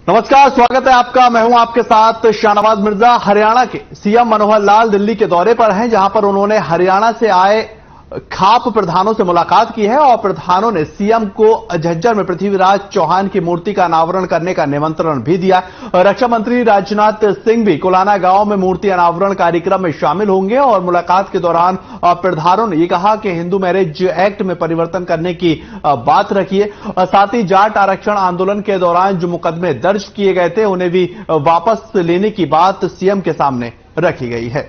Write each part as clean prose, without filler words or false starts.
नमस्कार, स्वागत है आपका। मैं हूं आपके साथ शाहनवाज मिर्जा। हरियाणा के सीएम मनोहर लाल दिल्ली के दौरे पर हैं, जहां पर उन्होंने हरियाणा से आए खाप प्रधानों से मुलाकात की है और प्रधानों ने सीएम को झज्जर में पृथ्वीराज चौहान की मूर्ति का अनावरण करने का निमंत्रण भी दिया। रक्षा मंत्री राजनाथ सिंह भी कुलाना गांव में मूर्ति अनावरण कार्यक्रम में शामिल होंगे और मुलाकात के दौरान प्रधानों ने यह कहा कि हिंदू मैरिज एक्ट में परिवर्तन करने की बात रखी है और साथ ही जाट आरक्षण आंदोलन के दौरान जो मुकदमे दर्ज किए गए थे उन्हें भी वापस लेने की बात सीएम के सामने रखी गई है।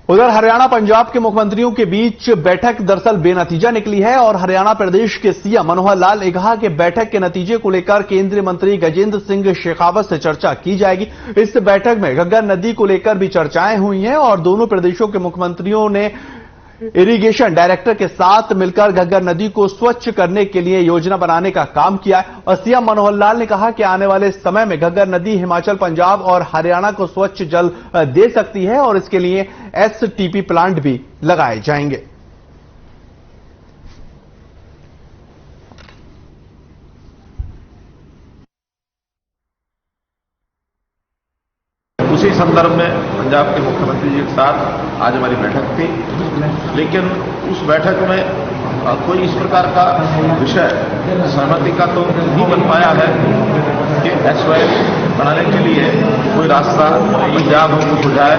उधर हरियाणा पंजाब के मुख्यमंत्रियों के बीच बैठक दरअसल बेनतीजा निकली है और हरियाणा प्रदेश के सीएम मनोहर लाल ने कहा कि बैठक के नतीजे को लेकर केंद्रीय मंत्री गजेंद्र सिंह शेखावत से चर्चा की जाएगी। इस बैठक में घग्गर नदी को लेकर भी चर्चाएं हुई हैं और दोनों प्रदेशों के मुख्यमंत्रियों ने इरिगेशन डायरेक्टर के साथ मिलकर घग्गर नदी को स्वच्छ करने के लिए योजना बनाने का काम किया है और सीएम मनोहर लाल ने कहा कि आने वाले समय में घग्गर नदी हिमाचल, पंजाब और हरियाणा को स्वच्छ जल दे सकती है और इसके लिए एसटीपी प्लांट भी लगाए जाएंगे। उसी संदर्भ में पंजाब के मुख्यमंत्री जी के साथ आज हमारी बैठक थी, लेकिन उस बैठक में कोई इस प्रकार का विषय सहमति का तो नहीं बन पाया है कि एसवाईएल बनाने के लिए कोई रास्ता पंजाब हमको सुझाए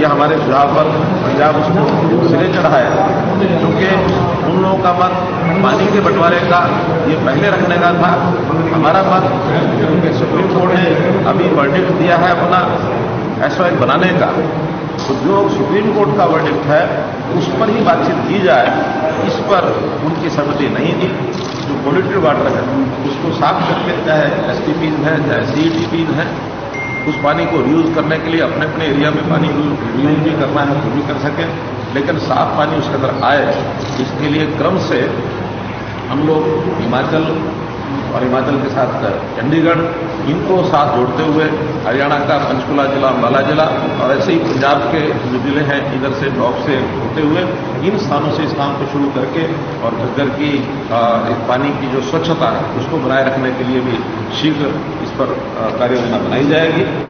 या हमारे सुझाव पर पंजाब उसको सिरे चढ़ाए, क्योंकि उन लोगों का मत पानी के बंटवारे का ये पहले रखने का था। हमारा मत सुप्रीम कोर्ट ने अभी वर्डिक्ट दिया है अपना एसवाईएल बनाने का, तो जो सुप्रीम कोर्ट का वर्डिक्ट है उस पर ही बातचीत की जाए, इस पर उनकी सहमति नहीं थी। जो पोल्यूटेड वाटर है उसको साफ करके, चाहे एसटीपीज हैं चाहे सीईटीपीज हैं, उस पानी को रीयूज करने के लिए अपने अपने एरिया में पानी रीयूज भी करना है तो भी कर सकें, लेकिन साफ पानी उसके अंदर आए, इसके लिए क्रम से हम लोग हिमाचल और हिमाचल के साथ चंडीगढ़, इनको साथ जोड़ते हुए हरियाणा का पंचकुला जिला, अम्बाला जिला और ऐसे ही पंजाब के जो जिले हैं इधर से ब्लॉक से होते हुए इन स्थानों से इस काम को शुरू करके और घग्गर की पानी की जो स्वच्छता है उसको बनाए रखने के लिए भी शीघ्र इस पर कार्य योजना बनाई जाएगी।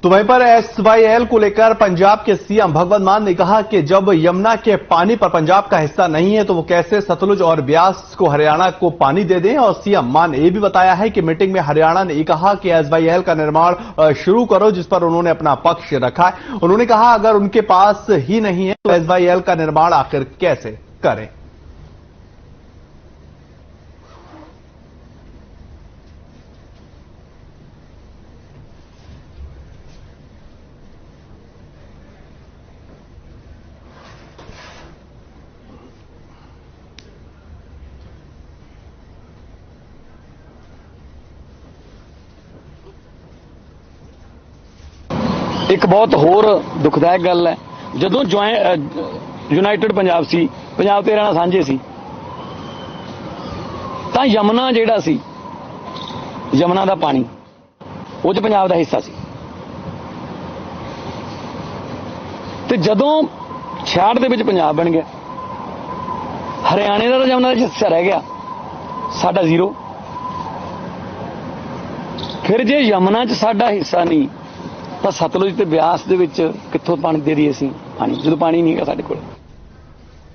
तो वहीं पर एसवाईएल को लेकर पंजाब के सीएम भगवंत मान ने कहा कि जब यमुना के पानी पर पंजाब का हिस्सा नहीं है तो वो कैसे सतलुज और ब्यास को हरियाणा को पानी दे दें। और सीएम मान ने यह भी बताया है कि मीटिंग में हरियाणा ने कहा कि एसवाईएल का निर्माण शुरू करो, जिस पर उन्होंने अपना पक्ष रखा है। उन्होंने कहा अगर उनके पास ही नहीं है तो एसवाईएल का निर्माण आखिर कैसे करें। एक बहुत होर दुखदायक गल है, जदों यूनाइटेड पंजाब सी, पंजाब ते हरियाणा सांझे सी, तां यमुना जिहड़ा सी, यमुना दा पानी वो च पंजाब दा हिस्सा सी, ते जदों 66 दे विच पंजाब बन गया, हरियाणे दा यमुना दा हिस्सा रह गया, साडा जीरो। फिर जे यमुना च साडा हिस्सा नहीं तो सतलुज ते ब्यास दे विच कित्थों पानी दे दईए असीं पानी, जदों पानी नहीं है साडे कोल।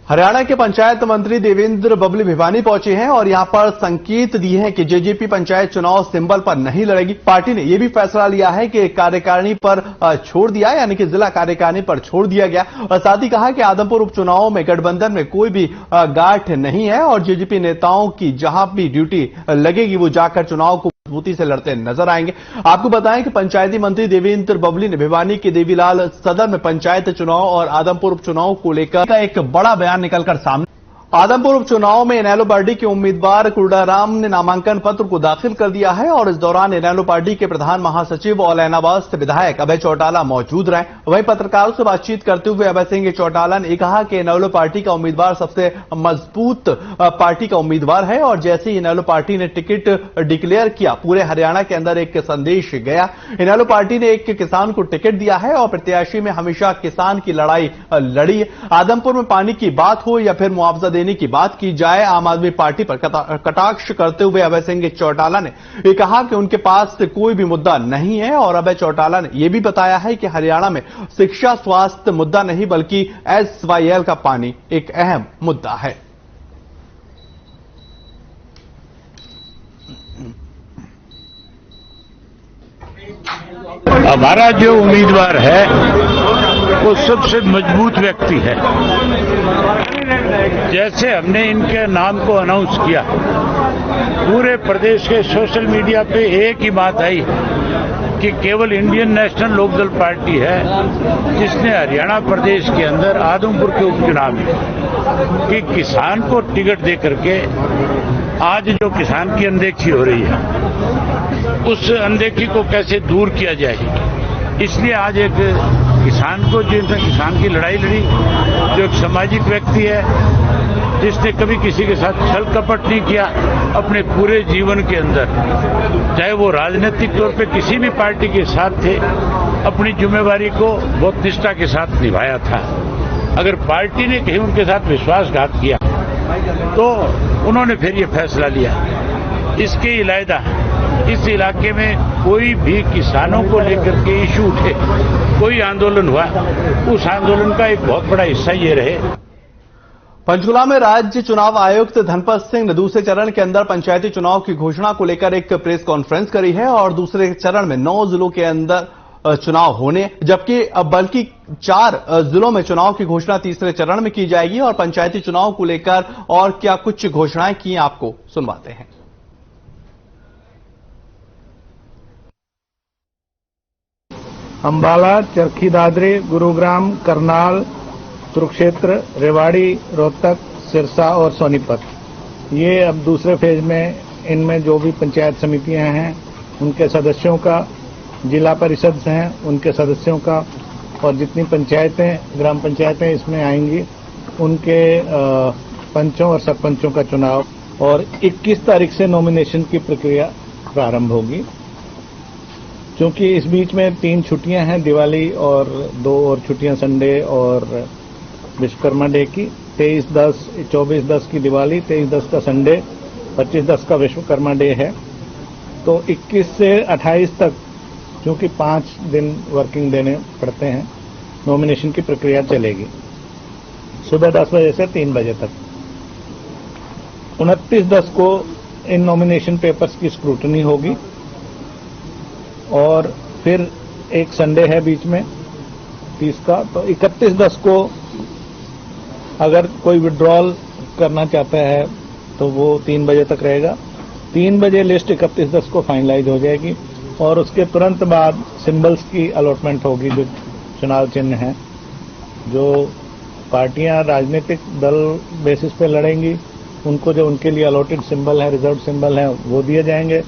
हरियाणा के पंचायत मंत्री देवेंद्र बबली भिवानी पहुंचे हैं और यहां पर संकेत दिए हैं कि जेजेपी पंचायत चुनाव सिंबल पर नहीं लड़ेगी। पार्टी ने यह भी फैसला लिया है कि कार्यकारिणी पर छोड़ दिया, यानी कि जिला कार्यकारिणी पर छोड़ दिया गया और साथ ही कहा कि आदमपुर उपचुनाव में गठबंधन में कोई भी गांठ नहीं है और जेजेपी नेताओं की जहां भी ड्यूटी लगेगी वो जाकर चुनाव को मजबूती से लड़ते नजर आएंगे। आपको बताएं कि पंचायती मंत्री देवेंद्र बबली ने भिवानी के देवीलाल सदन में पंचायत चुनाव और आदमपुर उपचुनाव को लेकर एक बड़ा बयान निकलकर सामने आदमपुर उपचुनाव में इनेलो पार्टी के उम्मीदवार कुर्डाराम ने नामांकन पत्र को दाखिल कर दिया है और इस दौरान इनेलो पार्टी के प्रधान महासचिव और ऐलनाबाद से विधायक अभय चौटाला मौजूद रहे। वहीं पत्रकारों से बातचीत करते हुए अभय सिंह चौटाला ने कहा कि इनेलो पार्टी का उम्मीदवार सबसे मजबूत पार्टी का उम्मीदवार है और जैसे ही इनेलो पार्टी ने टिकट डिक्लेयर किया पूरे हरियाणा के अंदर एक संदेश गया। इनेलो पार्टी ने एक किसान को टिकट दिया है और प्रत्याशी में हमेशा किसान की लड़ाई लड़ी है। आदमपुर में पानी की बात हो या फिर मुआवजा देने की बात की जाए, आम आदमी पार्टी पर कटाक्ष करते हुए अभय सिंह चौटाला ने कहा कि उनके पास कोई भी मुद्दा नहीं है और अभय चौटाला ने यह भी बताया है कि हरियाणा में शिक्षा स्वास्थ्य मुद्दा नहीं बल्कि SYL का पानी एक अहम मुद्दा है। हमारा जो उम्मीदवार है वो सबसे मजबूत व्यक्ति है। जैसे हमने इनके नाम को अनाउंस किया, पूरे प्रदेश के सोशल मीडिया पे एक ही बात आई कि केवल इंडियन नेशनल लोकदल पार्टी है जिसने हरियाणा प्रदेश के अंदर आदमपुर के उपचुनाव में कि किसान को टिकट दे करके आज जो किसान की अनदेखी हो रही है उस अनदेखी को कैसे दूर किया जाए, इसलिए आज एक किसान को जिसने किसान की लड़ाई लड़ी, जो एक सामाजिक व्यक्ति है जिसने कभी किसी के साथ छल कपट नहीं किया अपने पूरे जीवन के अंदर, चाहे वो राजनीतिक तौर पे किसी भी पार्टी के साथ थे, अपनी जिम्मेवारी को बहुत निष्ठा के साथ निभाया था। अगर पार्टी ने कहीं उनके साथ विश्वासघात किया तो उन्होंने फिर ये फैसला लिया। इसके इलावा इस इलाके में कोई भी किसानों को लेकर के इशू उठे, कोई आंदोलन हुआ, उस आंदोलन का एक बहुत बड़ा हिस्सा ये रहे। पंचकुला में राज्य चुनाव आयुक्त धनपत सिंह ने दूसरे चरण के अंदर पंचायती चुनाव की घोषणा को लेकर एक प्रेस कॉन्फ्रेंस करी है और दूसरे चरण में 9 जिलों के अंदर चुनाव होने, जबकि बल्कि 4 जिलों में चुनाव की घोषणा तीसरे चरण में की जाएगी। और पंचायती चुनाव को लेकर और क्या कुछ घोषणाएं की आपको सुनवाते हैं। अंबाला, चरखी दादरी, गुरुग्राम, करनाल, कुरुक्षेत्र, रेवाड़ी, रोहतक, सिरसा और सोनीपत, ये अब दूसरे फेज में इनमें जो भी पंचायत समितियां हैं उनके सदस्यों का, जिला परिषद हैं उनके सदस्यों का और जितनी पंचायतें ग्राम पंचायतें इसमें आएंगी उनके पंचों और सरपंचों का चुनाव। और 21 तारीख से नॉमिनेशन की प्रक्रिया प्रारंभ होगी। क्योंकि इस बीच में 3 छुट्टियां हैं, दिवाली और 2 और छुट्टियां संडे और विश्वकर्मा डे की। 23-10, 24-10 की दिवाली, 23-10 का संडे, 25-10 का विश्वकर्मा डे है। तो 21 से 28 तक, क्योंकि 5 दिन वर्किंग देने पड़ते हैं, नॉमिनेशन की प्रक्रिया चलेगी सुबह 10 बजे से 3 बजे तक। 29-10 को इन नॉमिनेशन पेपर्स की स्क्रूटनी होगी और फिर एक संडे है बीच में 30 का, तो 31-10 को अगर कोई विड्रॉल करना चाहता है तो वो 3 बजे तक रहेगा। 3 बजे लिस्ट 31-10 को फाइनलाइज हो जाएगी और उसके तुरंत बाद सिंबल्स की अलॉटमेंट होगी। जो चुनाव चिन्ह हैं, जो पार्टियां राजनीतिक दल बेसिस पे लड़ेंगी, उनको जो उनके लिए अलॉटेड सिंबल है, रिजर्व सिंबल है, वो दिए जाएंगे।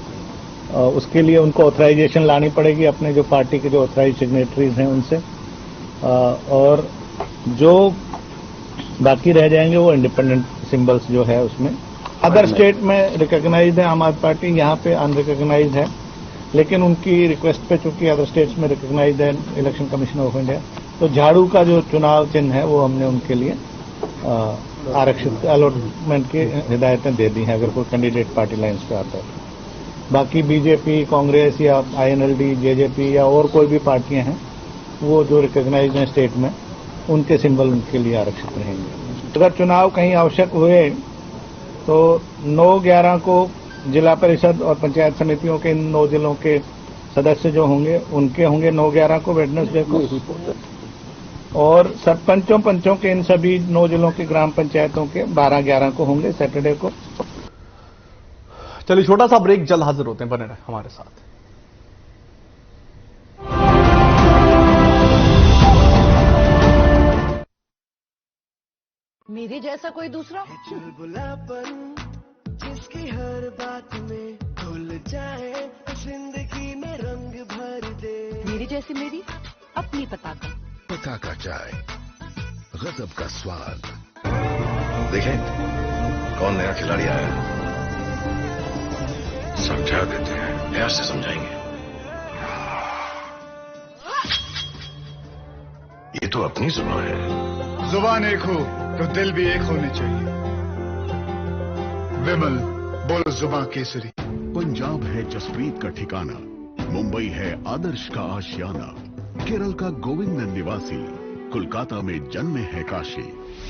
उसके लिए उनको ऑथराइजेशन लानी पड़ेगी अपने जो पार्टी के जो ऑथराइज सिग्नेटरीज हैं उनसे, और जो बाकी रह जाएंगे वो इंडिपेंडेंट सिंबल्स जो है उसमें। अदर स्टेट में रिकॉग्नाइज्ड है आम आदमी पार्टी, यहाँ पे अनरिकॉग्नाइज्ड है, लेकिन उनकी रिक्वेस्ट पे चूंकि अदर स्टेट्स में रिकॉग्नाइज्ड है इलेक्शन कमीशन ऑफ इंडिया, तो झाड़ू का जो चुनाव चिन्ह है वो हमने उनके लिए आरक्षित अलॉटमेंट की हिदायतें दे दी हैं अगर कोई कैंडिडेट पार्टी लाइन्स पे आता है। बाकी बीजेपी, कांग्रेस या INLD, JJP या और कोई भी पार्टियां हैं, वो जो रिकॉग्नाइज्ड हैं स्टेट में, उनके सिंबल उनके लिए आरक्षित रहेंगे। अगर चुनाव कहीं आवश्यक हुए तो 9-11 को जिला परिषद और पंचायत समितियों के इन 9 जिलों के सदस्य जो होंगे उनके होंगे 9-11 को वेडनेसडे को, और सरपंचों पंचों के इन सभी 9 जिलों के ग्राम पंचायतों के 12-11 को होंगे सैटरडे को। चलिए छोटा सा ब्रेक, जल्द हाजिर होते हैं, बने रहे हमारे साथ। मेरे जैसा कोई दूसरा? चुलबुलापन जिसकी हर बात में घुल जाए, जिंदगी में रंग भर दे। मेरी जैसी मेरी अपनी पताका चाय, गजब का स्वाद। देखें कौन नया खिलाड़ी आया है, समझा देते हैं, प्यार से समझाएंगे। ये तो अपनी जुबान है। जुबान एक हो तो दिल भी एक होने चाहिए। विमल बोलो जुबान केसरी। पंजाब है जसप्रीत का ठिकाना, मुंबई है आदर्श का आशियाना, केरल का गोविंद निवासी, कोलकाता में जन्मे है काशी।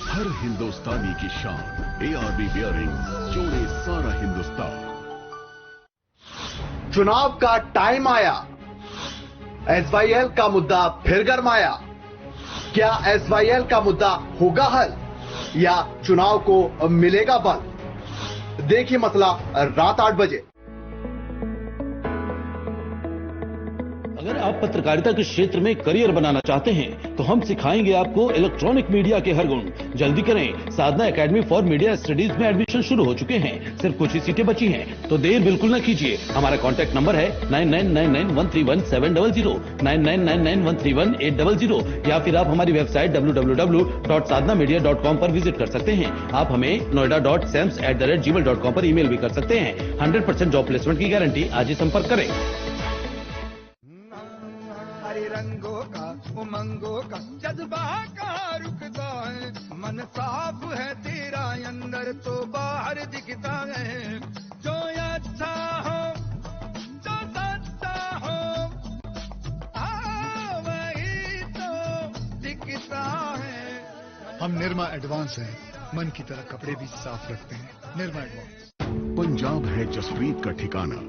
हर हिंदुस्तानी की शान, ARB बियरिंग जोड़े सारा हिंदुस्तान। चुनाव का टाइम आया, SYL का मुद्दा फिर गरमाया। क्या SYL का मुद्दा होगा हल या चुनाव को मिलेगा बल? देखिए मसला रात 8 बजे। अगर आप पत्रकारिता के क्षेत्र में करियर बनाना चाहते हैं तो हम सिखाएंगे आपको इलेक्ट्रॉनिक मीडिया के हर गुण। जल्दी करें, साधना एकेडमी फॉर मीडिया स्टडीज में एडमिशन शुरू हो चुके हैं। सिर्फ कुछ ही सीटें बची हैं, तो देर बिल्कुल न कीजिए। हमारा कॉन्टैक्ट नंबर है 9999131700, 9999131800, या फिर आप हमारी वेबसाइट www.sadhnamedia.com पर विजिट कर सकते हैं। आप हमें noida.sams@gmail.com पर ईमेल भी कर सकते हैं। 100% जॉब प्लेसमेंट की गारंटी। आज ही संपर्क करें। रंगों का उमंगों का जज्बा का रुकता है, मन साफ है तेरा अंदर तो बाहर दिखता है। जो अच्छा हो जो सच्चा हो वही तो दिखता है। हम निर्मा एडवांस हैं, मन की तरह कपड़े भी साफ रखते हैं। निर्मा एडवांस। पंजाब है जसप्रीत का ठिकाना,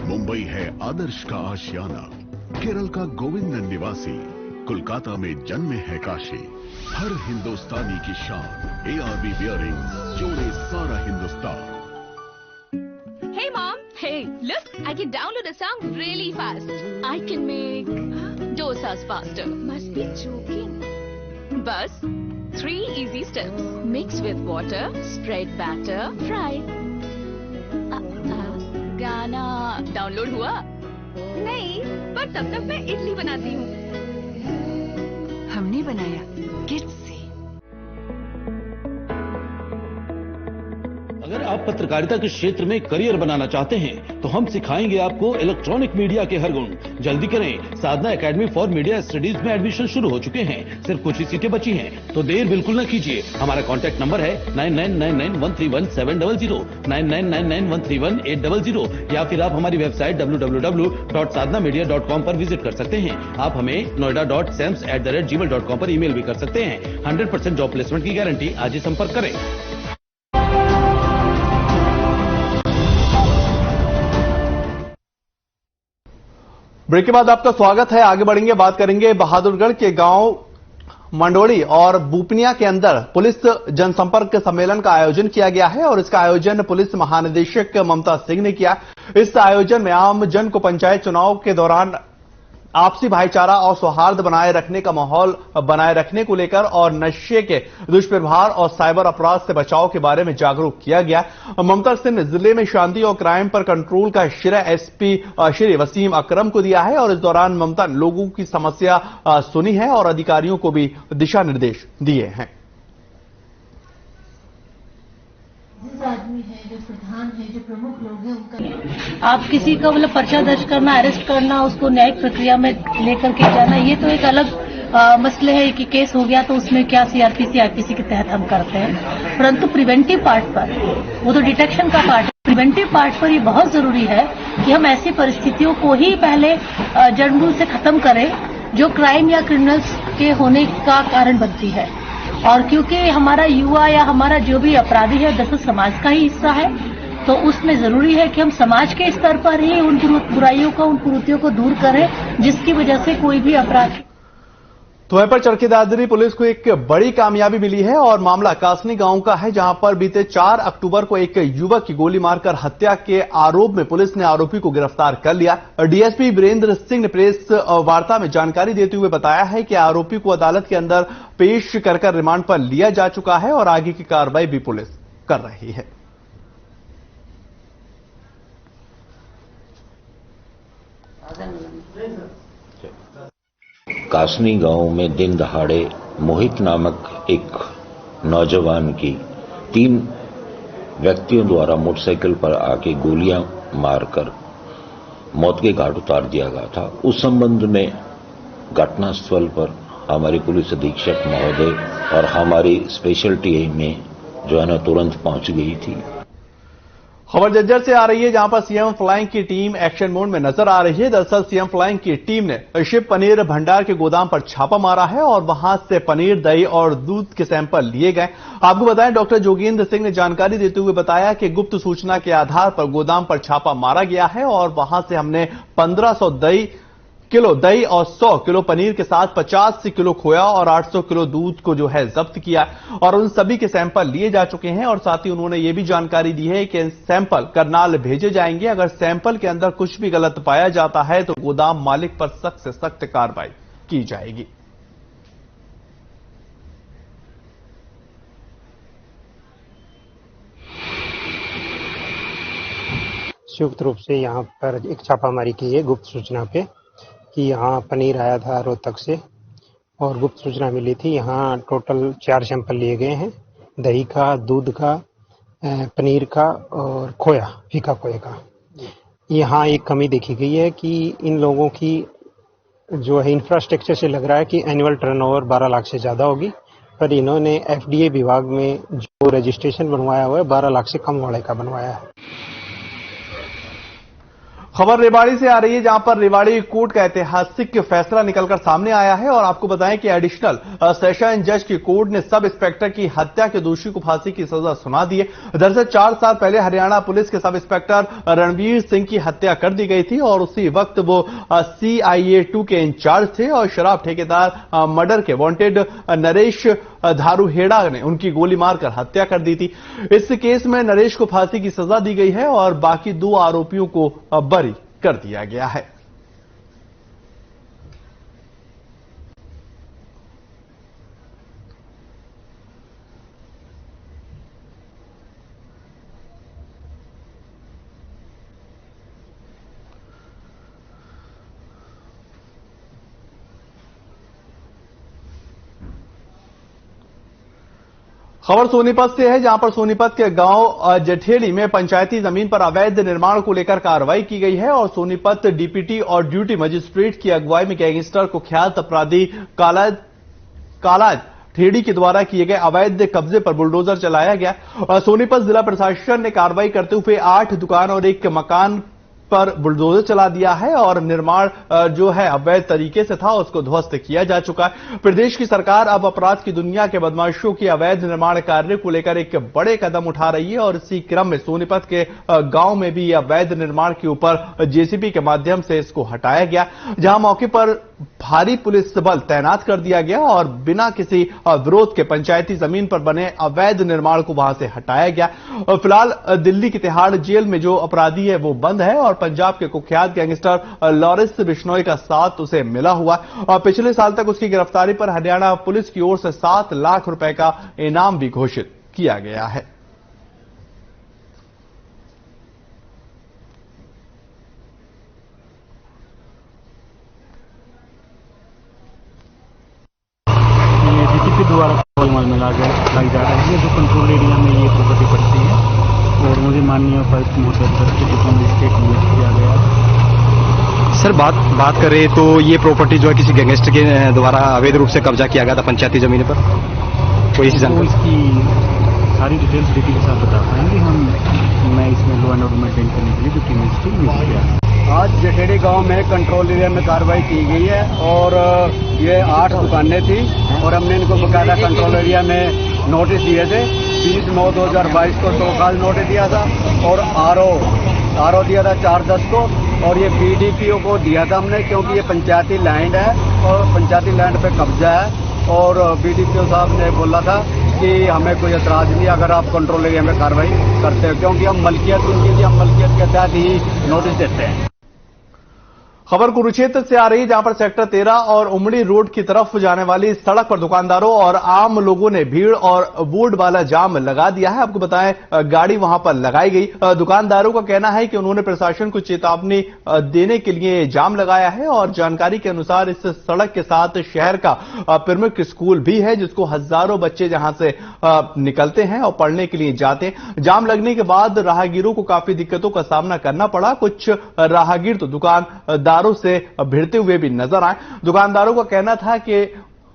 मुंबई है आदर्श का आशियाना, केरल का गोविंद निवासी, कोलकाता में जन्मे है काशी। हर हिंदुस्तानी की शान, ARB बियरिंग जोड़े सारा Hindustan. Hey mom, hey, look, I can download a song really fast. I can make dosas faster. Must be joking. Bus, 3 easy steps. Mix with water, spread batter, fry. गाना डाउनलोड हुआ? नहीं, पर तब तक मैं इडली बनाती हूँ। हमने बनाया किड्स से। अगर आप पत्रकारिता के क्षेत्र में करियर बनाना चाहते हैं तो हम सिखाएंगे आपको इलेक्ट्रॉनिक मीडिया के हर गुण। जल्दी करें, साधना एकेडमी फॉर मीडिया स्टडीज में एडमिशन शुरू हो चुके हैं। सिर्फ कुछ ही सीटें बची हैं, तो देर बिल्कुल न कीजिए। हमारा कॉन्टैक्ट नंबर है 9999131700, 9999131800, या फिर आप हमारी वेबसाइट www.sadhnamedia.com पर विजिट कर सकते हैं। आप हमें noida.sams@gmail.com पर ईमेल भी कर सकते हैं। 100% जॉब प्लेसमेंट की गारंटी। आज ही संपर्क करें। ब्रेक के बाद आपका स्वागत है। आगे बढ़ेंगे, बात करेंगे बहादुरगढ़ के गांव मंडोड़ी और बुपनिया के अंदर पुलिस जनसंपर्क सम्मेलन का आयोजन किया गया है और इसका आयोजन पुलिस महानिदेशक ममता सिंह ने किया। इस आयोजन में आम जन को पंचायत चुनाव के दौरान आपसी भाईचारा और सौहार्द बनाए रखने का माहौल बनाए रखने को लेकर और नशे के दुष्प्रभाव और साइबर अपराध से बचाव के बारे में जागरूक किया गया। ममता सिंह ने जिले में शांति और क्राइम पर कंट्रोल का श्रेय SP श्री वसीम अकरम को दिया है और इस दौरान ममता ने लोगों की समस्या सुनी है और अधिकारियों को भी दिशा निर्देश दिए हैं। जिस आदमी है, जो प्रधान है, जो प्रमुख लोग हैं, उनका आप किसी का मतलब पर्चा दर्ज करना, अरेस्ट करना, उसको न्यायिक प्रक्रिया में लेकर के जाना, ये तो एक अलग मसले है कि केस हो गया तो उसमें क्या CRPC IPC के तहत हम करते हैं। परंतु प्रिवेंटिव पार्ट पर, वो तो डिटेक्शन का पार्ट है, प्रिवेंटिव पार्ट पर ये बहुत जरूरी है कि हम ऐसी परिस्थितियों को ही पहले जड़-मूल से खत्म करें जो क्राइम या क्रिमिनल्स के होने का कारण बनती है। और क्योंकि हमारा युवा या हमारा जो भी अपराधी है दरअसल समाज का ही हिस्सा है, तो उसमें जरूरी है कि हम समाज के स्तर पर ही उन बुराइयों को, उन कुरीतियों को दूर करें जिसकी वजह से कोई भी अपराध। तो वहीं पर चरखी दादरी पुलिस को एक बड़ी कामयाबी मिली है और मामला कासनी गांव का है, जहां पर बीते 4 अक्टूबर को एक युवक की गोली मारकर हत्या के आरोप में पुलिस ने आरोपी को गिरफ्तार कर लिया। डीएसपी वीरेंद्र सिंह ने प्रेस वार्ता में जानकारी देते हुए बताया है कि आरोपी को अदालत के अंदर पेश कर रिमांड पर लिया जा चुका है और आगे की कार्रवाई भी पुलिस कर रही है। कासनी गांव में दिन दहाड़े मोहित नामक एक नौजवान की 3 व्यक्तियों द्वारा मोटरसाइकिल पर आके गोलियां मारकर मौत के घाट उतार दिया गया था। उस संबंध में घटनास्थल पर हमारी पुलिस अधीक्षक महोदय और हमारी स्पेशल टीमें जो है ना तुरंत पहुंच गई थी। खबर जज्जर से आ रही है, जहां पर सीएम फ्लाइंग की टीम एक्शन मोड में नजर आ रही है। दरअसल सीएम फ्लाइंग की टीम ने शिव पनीर भंडार के गोदाम पर छापा मारा है और वहां से पनीर, दही और दूध के सैंपल लिए गए। आपको बताएं, डॉक्टर जोगेंद्र सिंह ने जानकारी देते हुए बताया कि गुप्त सूचना के आधार पर गोदाम पर छापा मारा गया है और वहां से हमने 1500 किलो दही और 100 किलो पनीर के साथ 50 किलो खोया और 800 किलो दूध को जो है जब्त किया और उन सभी के सैंपल लिए जा चुके हैं। और साथ ही उन्होंने ये भी जानकारी दी है कि सैंपल करनाल भेजे जाएंगे। अगर सैंपल के अंदर कुछ भी गलत पाया जाता है तो गोदाम मालिक पर सख्त से सख्त कार्रवाई की जाएगी। संयुक्त रूप से यहाँ पर एक छापामारी की है गुप्त सूचना पे कि यहाँ पनीर आया था रोहतक से और गुप्त सूचना मिली थी। यहाँ टोटल 4 सैंपल लिए गए हैं, दही का, दूध का, पनीर का और खोया, फीका खोए का। यहाँ एक कमी देखी गई है कि इन लोगों की जो है इंफ्रास्ट्रक्चर से लग रहा है कि एनुअल टर्नओवर 12 लाख से ज़्यादा होगी, पर इन्होंने एफडीए विभाग में जो रजिस्ट्रेशन बनवाया हुआ है 12 लाख से कम वाले का बनवाया है। खबर रेवाड़ी से आ रही है, जहां पर रेवाड़ी कोर्ट का ऐतिहासिक फैसला निकलकर सामने आया है और आपको बताएं कि एडिशनल सेशन जज की कोर्ट ने सब इंस्पेक्टर की हत्या के दोषी को फांसी की सजा सुना दी है। दरअसल 4 साल पहले हरियाणा पुलिस के सब इंस्पेक्टर रणवीर सिंह की हत्या कर दी गई थी और उसी वक्त वो CIA 2 के इंचार्ज थे और शराब ठेकेदार मर्डर के वांटेड नरेश धारूहेड़ा ने उनकी गोली मारकर हत्या कर दी थी। इस केस में नरेश को फांसी की सजा दी गई है और बाकी 2 आरोपियों को बरी कर दिया गया है। खबर सोनीपत से है, जहां पर सोनीपत के गांव जठेली में पंचायती जमीन पर अवैध निर्माण को लेकर कार्रवाई की गई है और सोनीपत डीपीटी और ड्यूटी मजिस्ट्रेट की अगुवाई में गैंगस्टर कुख्यात अपराधी कालाज ठेड़ी के द्वारा किए गए अवैध कब्जे पर बुलडोजर चलाया गया। सोनीपत जिला प्रशासन ने कार्रवाई करते हुए 8 दुकान और 1 मकान पर बुलडोजर चला दिया है और निर्माण जो है अवैध तरीके से था उसको ध्वस्त किया जा चुका है। प्रदेश की सरकार अब अपराध की दुनिया के बदमाशों की अवैध निर्माण कार्य को लेकर एक बड़े कदम उठा रही है और इसी क्रम में सोनीपत के गांव में भी अवैध निर्माण के ऊपर जेसीबी के माध्यम से इसको हटाया गया, जहां मौके पर भारी पुलिस बल तैनात कर दिया गया और बिना किसी विरोध के पंचायती जमीन पर बने अवैध निर्माण को वहां से हटाया गया। फिलहाल दिल्ली की तिहाड़ जेल में जो अपराधी है वो बंद है और पंजाब के कुख्यात गैंगस्टर लॉरेंस बिश्नोई का साथ उसे मिला हुआ और पिछले साल तक उसकी गिरफ्तारी पर हरियाणा पुलिस की ओर से 7 लाख रुपए का इनाम भी घोषित किया गया है। डीटीपी द्वारा गोलमाल में लाई जा रही है, जो कंट्रोल एरिया में ये प्रॉपर्टी पड़ती है और मुझे माननीय उपायुक्त महोदय से मजिस्ट्रेट नियुक्त किया गया है। सर बात करें तो ये प्रॉपर्टी जो है किसी गैंगस्टर के द्वारा अवैध रूप से कब्जा किया गया था पंचायती जमीन पर, तो इसकी सारी डिटेल्स डीटी के साथ बता पाएंगे हम। मैं इसमें लॉ एंड ऑर्डर मेंटेन करने के लिए ड्यूटी मजिस्ट्रेट नियुक्त किया। आज जठेड़ी गांव में कंट्रोल एरिया में कार्रवाई की गई है और ये 8 दुकानें थी और हमने इनको बकायदा कंट्रोल एरिया में नोटिस दिए थे। 30/9/2022 को 2 साल नोटिस दिया था और आरओ दिया था 4/10 को और ये PDPO को दिया था हमने, क्योंकि ये पंचायती लैंड है पंचायती लैंड पे कब्जा है और बीडीपीओ साहब ने बोला था कि हमें कोई एतराज नहीं अगर आप कंट्रोल एरिया में कार्रवाई करते हो, क्योंकि हम मलकियत उनकी थी, हम मलकियत के तहत ही नोटिस देते हैं। खबर कुरुक्षेत्र से आ रही है, जहां पर सेक्टर 13 और उमड़ी रोड की तरफ जाने वाली सड़क पर दुकानदारों और आम लोगों ने भीड़ और बोर्ड वाला जाम लगा दिया है। आपको बताएं, गाड़ी वहां पर लगाई गई। दुकानदारों का कहना है कि उन्होंने प्रशासन को चेतावनी देने के लिए जाम लगाया है और जानकारी के अनुसार इस सड़क के साथ शहर का प्रमुख स्कूल भी है, जिसको हजारों बच्चे जहां से निकलते हैं और पढ़ने के लिए जाते हैं। जाम लगने के बाद राहगीरों को काफी दिक्कतों का सामना करना पड़ा। कुछ राहगीर तो दुकानदारों से भिड़ते हुए भी नजर आए। दुकानदारों का कहना था कि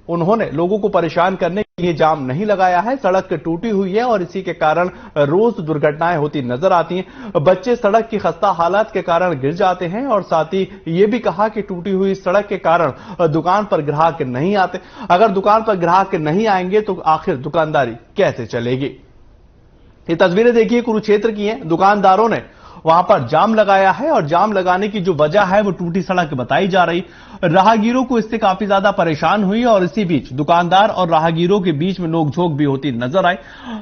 उन्होंने लोगों को परेशान करने के लिए जाम नहीं लगाया है। सड़क टूटी हुई है और इसी के कारण रोज दुर्घटनाएं होती नजर आती हैं। बच्चे सड़क की खस्ता हालात के कारण गिर जाते हैं और साथ ही ये भी कहा कि टूटी हुई सड़क के कारण दुकान पर ग्राहक नहीं आते। अगर दुकान पर ग्राहक नहीं आएंगे तो आखिर दुकानदारी कैसे चलेगी। ये तस्वीरें देखिए कुरुक्षेत्र की हैं। दुकानदारों ने वहां पर जाम लगाया है और जाम लगाने की जो वजह है वो टूटी सड़क बताई जा रही। राहगीरों को इससे काफी ज्यादा परेशान हुई और इसी बीच दुकानदार और राहगीरों के बीच में नोकझोंक भी होती नजर आई।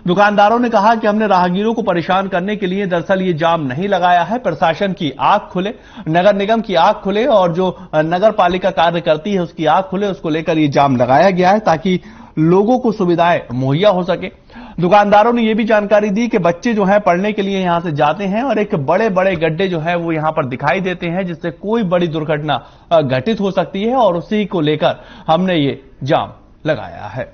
दुकानदारों ने कहा कि हमने राहगीरों को परेशान करने के लिए दरअसल ये जाम नहीं लगाया है। प्रशासन की आंख खुले, नगर निगम की आंख खुले और जो नगर पालिका कार्य करती है उसकी आंख खुले, उसको लेकर ये जाम लगाया गया है ताकि लोगों को सुविधाएं मुहैया हो सके। दुकानदारों ने यह भी जानकारी दी कि बच्चे जो है पढ़ने के लिए यहां से जाते हैं और एक बड़े बड़े गड्ढे जो है वो यहां पर दिखाई देते हैं, जिससे कोई बड़ी दुर्घटना घटित हो सकती है और उसी को लेकर हमने ये जाम लगाया है।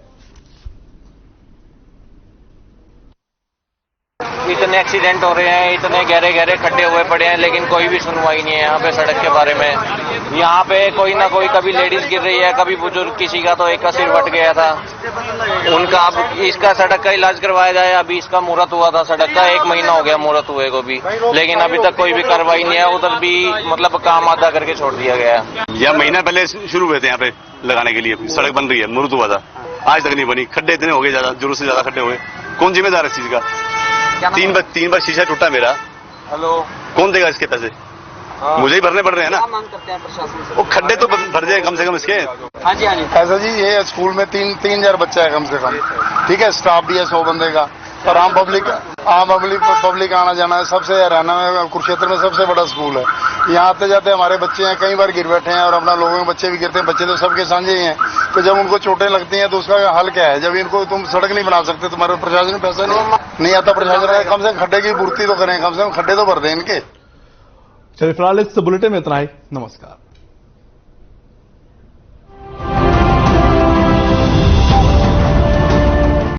इतने एक्सीडेंट हो रहे हैं, इतने गहरे गहरे खड्डे हुए पड़े हैं, लेकिन कोई भी सुनवाई नहीं है यहाँ पे सड़क के बारे में। यहाँ पे कोई ना कोई, कभी लेडीज गिर रही है, कभी बुजुर्ग, किसी का तो एक का सिर फट गया था, उनका अब इसका सड़क का इलाज करवाया जाए। अभी इसका मुहूर्त हुआ था सड़क का, 1 महीना हो गया मुहूर्त हुए को भी, लेकिन अभी तक कोई भी कार्रवाई नहीं है। उधर भी मतलब काम आधा करके छोड़ दिया गया। यह महीना पहले शुरू हुए थे यहाँ पे लगाने के लिए, सड़क बन रही है, मुहूर्त हुआ था, आज तक नहीं बनी। खड्डे इतने हो गए, ज्यादा जरूरत से ज्यादा खड्डे हुए। कौन जिम्मेदार है इस चीज का? 3 बार शीशा टूटा मेरा। हेलो, कौन देगा इसके पैसे? मुझे ही भरने पड़ रहे हैं ना। मांग करते हैं प्रशासन से? वो खड्डे तो भर जाए कम से कम इसके। हाँ जी, हाँ जी। ऐसा जी, ये स्कूल में 3,000 बच्चा है कम से कम, ठीक है। स्टाफ भी है 100 बंदे का और आम पब्लिक आना जाना है। सबसे हरियाणा में कुरुक्षेत्र में सबसे बड़ा स्कूल है। यहाँ आते जाते हमारे बच्चे हैं, कई बार गिर बैठे हैं और अपना लोगों के बच्चे भी गिरते हैं। बच्चे तो सबके साझे ही हैं। तो जब उनको चोटें लगती हैं तो उसका हल क्या है? जब इनको तुम सड़क नहीं बना सकते, तुम्हारे प्रशासन में पैसा नहीं आता, प्रशासन कम से कम खड्डे की पूर्ति तो करें, कम से कम खड्डे तो भर दें इनके। चलिए फिलहाल इस बुलेटिन में इतना ही। नमस्कार।